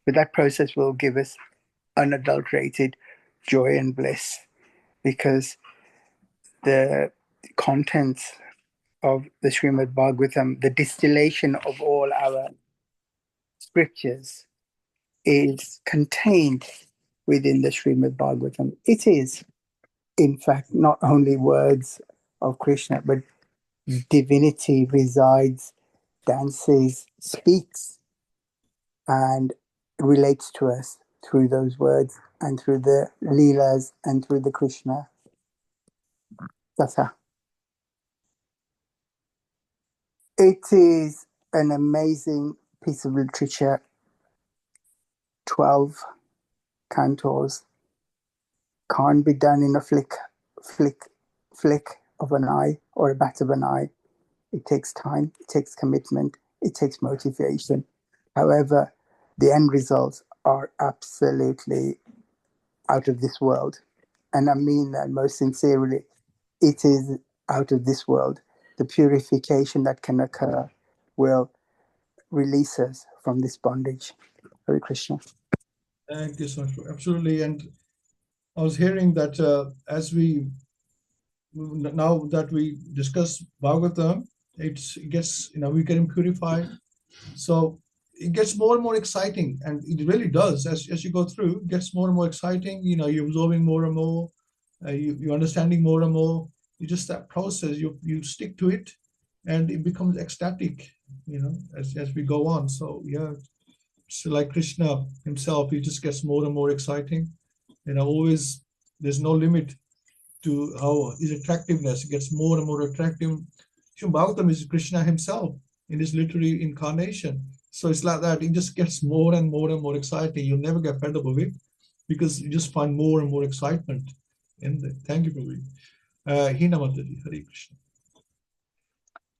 But that process will give us unadulterated joy and bliss, because the contents of the Srimad Bhagavatam, the distillation of all our scriptures, is contained within the Srimad Bhagavatam. It is, in fact, not only words of Krishna, but divinity resides, dances, speaks, and relates to us through those words and through the Leelas and through the Krishna Katha. It is an amazing piece of literature, 12 cantos, can't be done in a flick of an eye or a bat of an eye. It takes time, it takes commitment, it takes motivation. However, the end results are absolutely out of this world. And I mean that most sincerely. It is out of this world. The purification that can occur will release us from this bondage. Hare Krishna.
Thank you so much. Absolutely. And I was hearing that as we now that we discuss Bhagavatam, it gets, we're getting purified. So it gets more and more exciting, and it really does. As you go through, it gets more and more exciting. You're absorbing more and more, you're understanding more and more. You just, that process, you stick to it, and it becomes ecstatic, as we go on. So yeah, so like Krishna himself, he just gets more and more exciting. Always, there's no limit to how his attractiveness gets more and more attractive. Bhagavatam is Krishna himself in his literary incarnation. So it's like that. It just gets more and more and more exciting. You'll never get fed up of it, because you just find more and more excitement in it. Thank you, Prabhuji. Hina Mataji, Hare Krishna.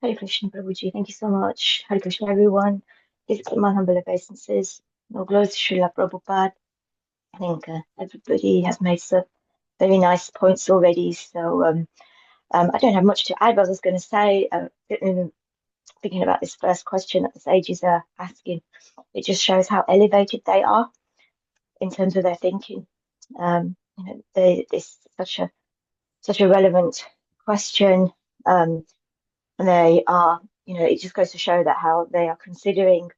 Hare Krishna, Prabhuji. Thank you so much. Hare Krishna, everyone. Please accept my humble obeisances. No glories to Srila Prabhupada. I think everybody has made some very nice points already. So I don't have much to add, but I was going to say, thinking about this first question that the sages are asking, it just shows how elevated they are in terms of their thinking. This such a relevant question, and they are, it just goes to show that how they are considering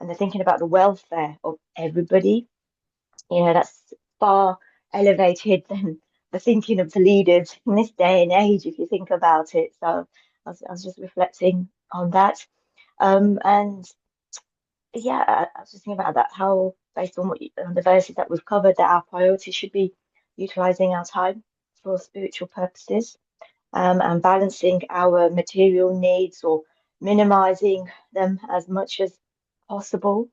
and they're thinking about the welfare of everybody. That's far elevated than the thinking of the leaders in this day and age, if you think about it. So I was just reflecting on that. And yeah, I was just thinking about that, how based on the verses that we've covered, that our priority should be utilizing our time for spiritual purposes, and balancing our material needs or minimizing them as much as possible,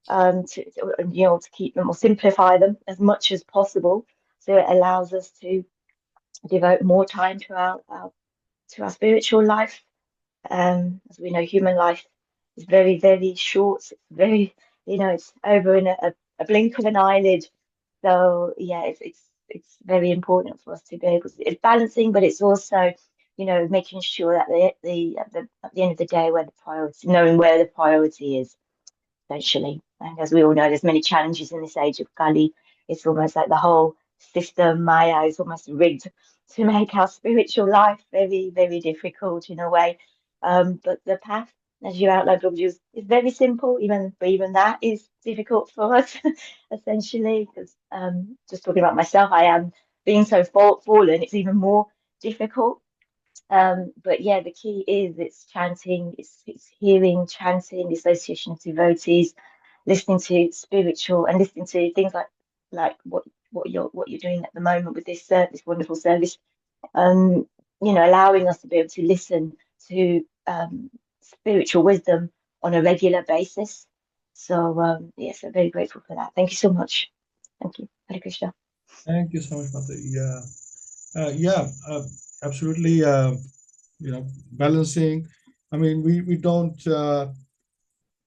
to keep them or simplify them as much as possible, so it allows us to devote more time to our spiritual life. As we know, human life is very, very short. It's very, it's over in a blink of an eyelid. So yeah, it's very important for us to be able to. It's balancing, but it's also, making sure that at the end of the day, knowing where the priority is, essentially. And as we all know, there's many challenges in this age of Kali. It's almost like the whole system, Maya, is almost rigged to make our spiritual life very, very difficult in a way. But the path, as you outlined, is very simple. Even that is difficult for us, essentially. Because just talking about myself, I am being so fallen. It's even more difficult. But yeah, the key is it's chanting, it's hearing, chanting, the association of devotees, listening to spiritual and listening to things like what you're doing at the moment with this wonderful service. Allowing us to be able to listen to spiritual wisdom on a regular basis. So yes, I'm very grateful for that. Thank you so much. Thank you. Hare Krishna.
Thank you so much, Mata. Yeah, absolutely. Balancing. I mean, we don't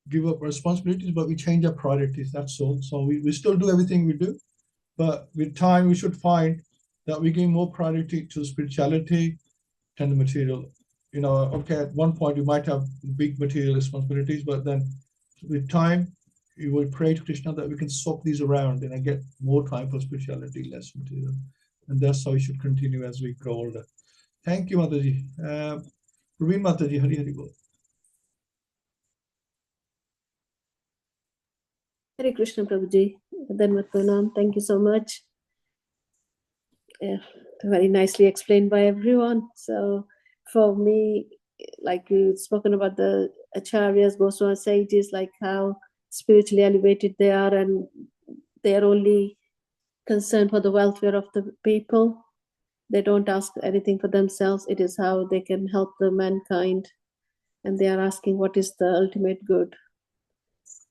give up responsibilities, but we change our priorities. That's all. So we still do everything we do, but with time, we should find that we give more priority to spirituality than the material. Okay, at one point we might have big material responsibilities, but then With time, you will pray to Krishna that we can swap these around and I get more time for spirituality, less material. And that's how we should continue as we grow older. Thank you, Mataji. Praveen Mataji, Hari Hari Bol.
Hare Krishna Prabhuji. Dhanvat Pranam. Thank you so much. Very nicely explained by everyone. So for me, like you've spoken about the Acharyas, Goswami sages, like how spiritually elevated they are, and they are only concerned for the welfare of the people. They don't ask anything for themselves. It is how they can help the mankind, and they are asking what is the ultimate good.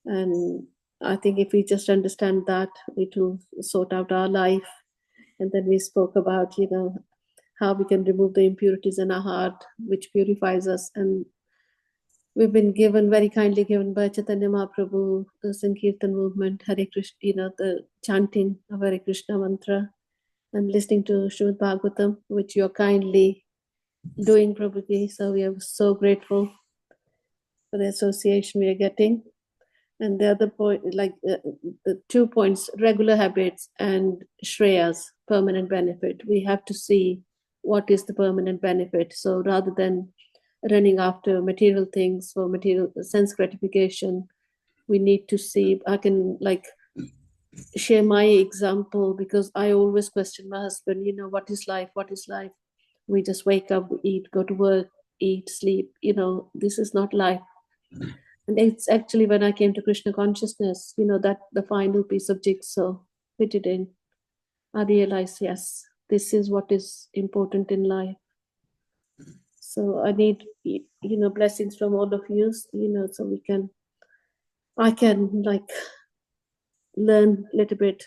And I think if we just understand that, it will sort out our life. And then we spoke about, how we can remove the impurities in our heart, which purifies us. And we've been very kindly given by Chaitanya Mahaprabhu, the Sankirtan movement, Hare Krishna, the chanting of Hare Krishna mantra, and listening to Srimad Bhagavatam, which you're kindly doing, Prabhuji. So we are so grateful for the association we are getting. And the other point, the 2 points, regular habits and Shreyas, permanent benefit. We have to see what is the permanent benefit. So rather than running after material things for material sense gratification, we need to see. I can share my example, because I always question my husband, what is life? What is life? We just wake up, we eat, go to work, eat, sleep. This is not life. And it's actually when I came to Krishna consciousness, that the final piece of jigsaw fitted in. I realized, yes, this is what is important in life. So I need, blessings from all of you, so I can learn a little bit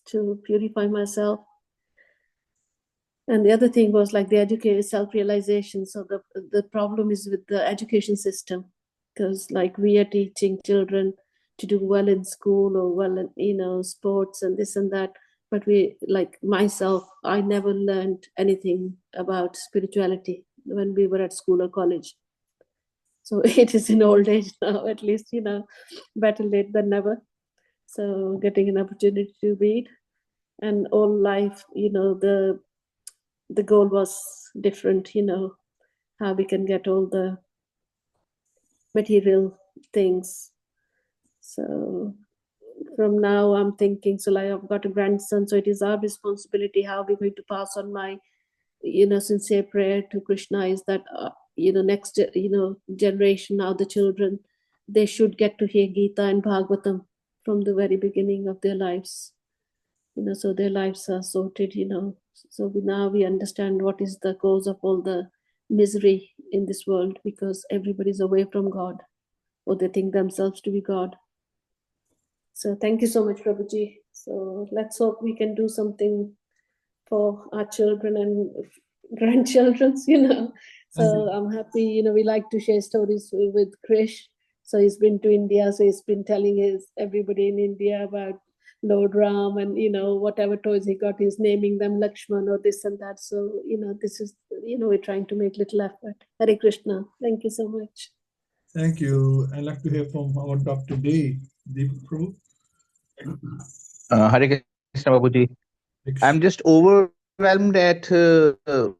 to purify myself. And the other thing was the educated self-realization. So the problem is with the education system, because we are teaching children to do well in school or well in sports and this and that, but we, myself, I never learned anything about spirituality when we were at school or college. So it is in old age now, at least, better late than never. So getting an opportunity to read, and all life, the goal was different, how we can get all the material things. So from now I'm thinking, so I've got a grandson, so it is our responsibility how we're going to pass on my sincere prayer to Krishna is that next generation, now the children, they should get to hear Gita and Bhagavatam from the very beginning of their lives, so their lives are sorted, so now we understand what is the cause of all the misery in this world, because everybody's away from God, or they think themselves to be God. So thank you so much, Prabhuji. So let's hope we can do something for our children and grandchildren, So I'm happy, we like to share stories with Krish. So he's been to India, so he's been telling everybody in India about Lord Ram and, whatever toys he got, he's naming them Lakshman or this and that. So, this is, we're trying to make little effort. Hare Krishna. Thank you so much.
Thank you. I'd like to hear from our Dr. D. Deepak Prabhu.
Hare Krishna Babuji. I'm just overwhelmed at the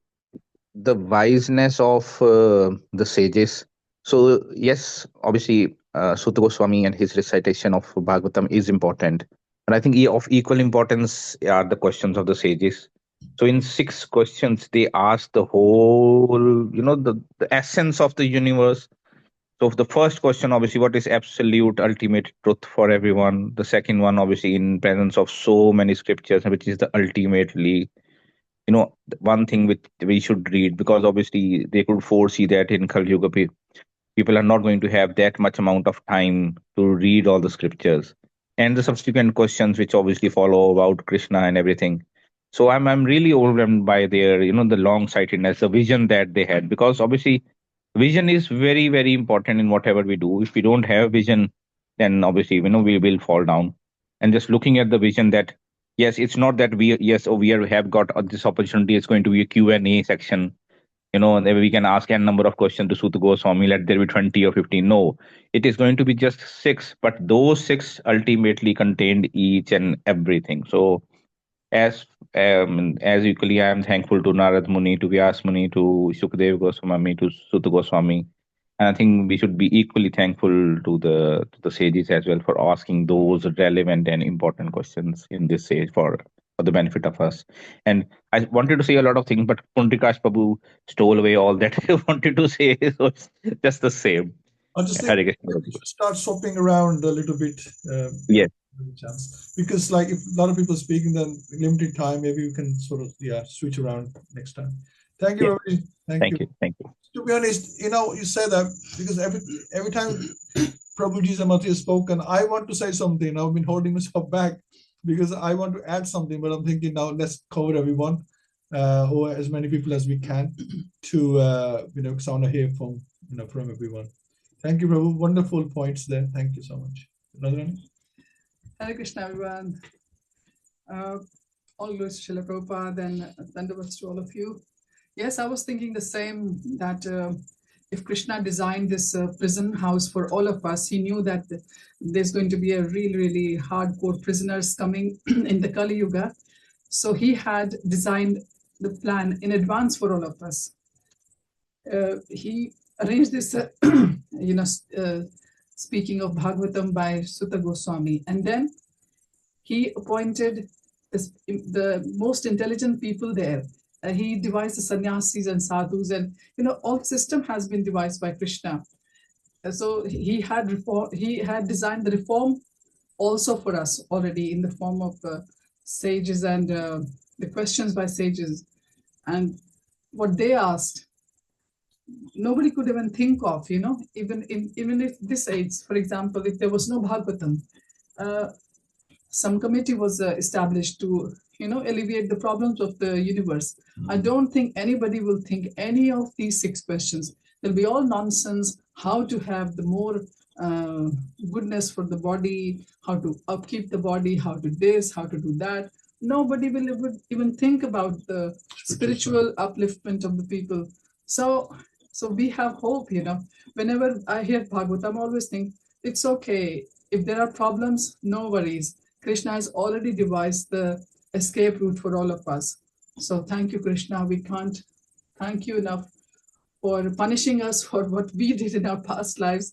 wiseness of the sages. So yes, obviously, Sutta Goswami and his recitation of Bhagavatam is important. But I think of equal importance are the questions of the sages. So in 6 questions, they ask the whole, the essence of the universe. So the first question, obviously, what is absolute ultimate truth for everyone? The second one, obviously, in presence of so many scriptures, which is the ultimately, one thing which we should read, because obviously they could foresee that in Kali Yuga, people are not going to have that much amount of time to read all the scriptures. And the subsequent questions, which obviously follow about Krishna and everything. So I'm really overwhelmed by their, the long sightedness, the vision that they had, because obviously vision is very, very important in whatever we do. If we don't have vision, then obviously, we will fall down. And just looking at the vision that, yes, it's not that we have got this opportunity. It's going to be a Q&A section. we can ask n number of questions to Suta Goswami, let there be 20 or 15. No, it is going to be just 6, but those 6 ultimately contained each and everything. So as equally, I am thankful to Narad Muni, to Vyas Muni, to Shukdev Goswami, to Suta Goswami. And I think we should be equally thankful to the sages as well for asking those relevant and important questions in this age for the benefit of us. And I wanted to say a lot of things, but Puntrikash Prabhu stole away all that I wanted to say. So it's just the same.
I just
Hare
think
Krishna.
we should start swapping around a little bit.
Yes.
Chance. Because like if a lot of people speaking, then limited time, maybe we can sort of switch around next time. Thank you,
Yeah.
everybody. Thank you.
Thank you.
To be honest, you say that because every time Prabhuji Samati has spoken, I want to say something. I've been holding myself back because I want to add something, but I'm thinking now let's cover everyone or as many people as we can to because I want to hear from from everyone. Thank you, Prabhu. Wonderful points there. Thank you so much. Radharani?
Hare Krishna, everyone. All glories to Srila Prabhupada and Dandavats to all of you. Yes, I was thinking the same, that if Krishna designed this prison house for all of us, he knew that there's going to be a really, really hardcore prisoners coming in the Kali Yuga. So he had designed the plan in advance for all of us. He arranged this, speaking of Bhagavatam by Suta Goswami. And then he appointed the most intelligent people there. He devised the sannyasis and sadhus, and all the system has been devised by Krishna. So he had designed the reform also for us already in the form of sages and the questions by sages. And what they asked, nobody could even think of, even if this age, for example, if there was no Bhagavatam, some committee was established to, alleviate the problems of the universe. I don't think anybody will think any of these 6 questions. They'll be all nonsense. How to have the more goodness for the body, how to upkeep the body, how to this, how to do that. Nobody will even think about the spiritual upliftment of the people. So we have hope, Whenever I hear Bhagavatam, I always think, it's okay. If there are problems, no worries. Krishna has already devised the escape route for all of us. So thank you, Krishna. We can't thank you enough for punishing us for what we did in our past lives.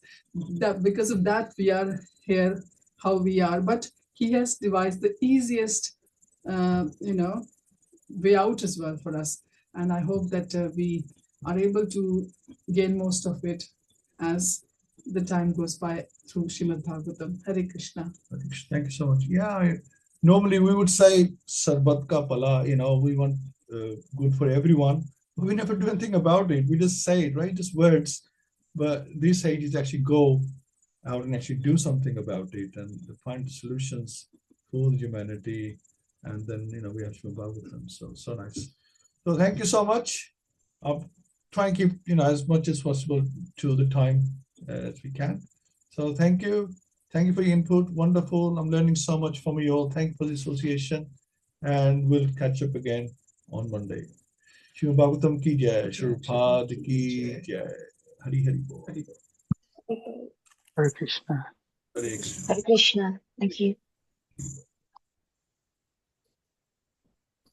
That because of that, we are here how we are. But he has devised the easiest, way out as well for us. And I hope that we are able to gain most of it as the time goes by through Srimad Bhagavatam. Hare Krishna.
Thank you so much. Yeah, normally we would say Sarbat ka pala, we want good for everyone. But we never do anything about it. We just say it, right? Just words. But these sages actually go out and actually do something about it and find solutions for humanity. And then, we have Srimad Bhagavatam. So nice. So thank you so much. I'll try and keep, as much as possible to the time as we can. So thank you. Thank you for your input. Wonderful. I'm learning so much from you all. Thank you for the association. And we'll catch up again on Monday. Srimad Bhagavatam ki jai. Srila Prabhupada ki jai. Hari Hari Bol.
Hare Krishna.
Hare Krishna.
Hare Krishna. Thank you.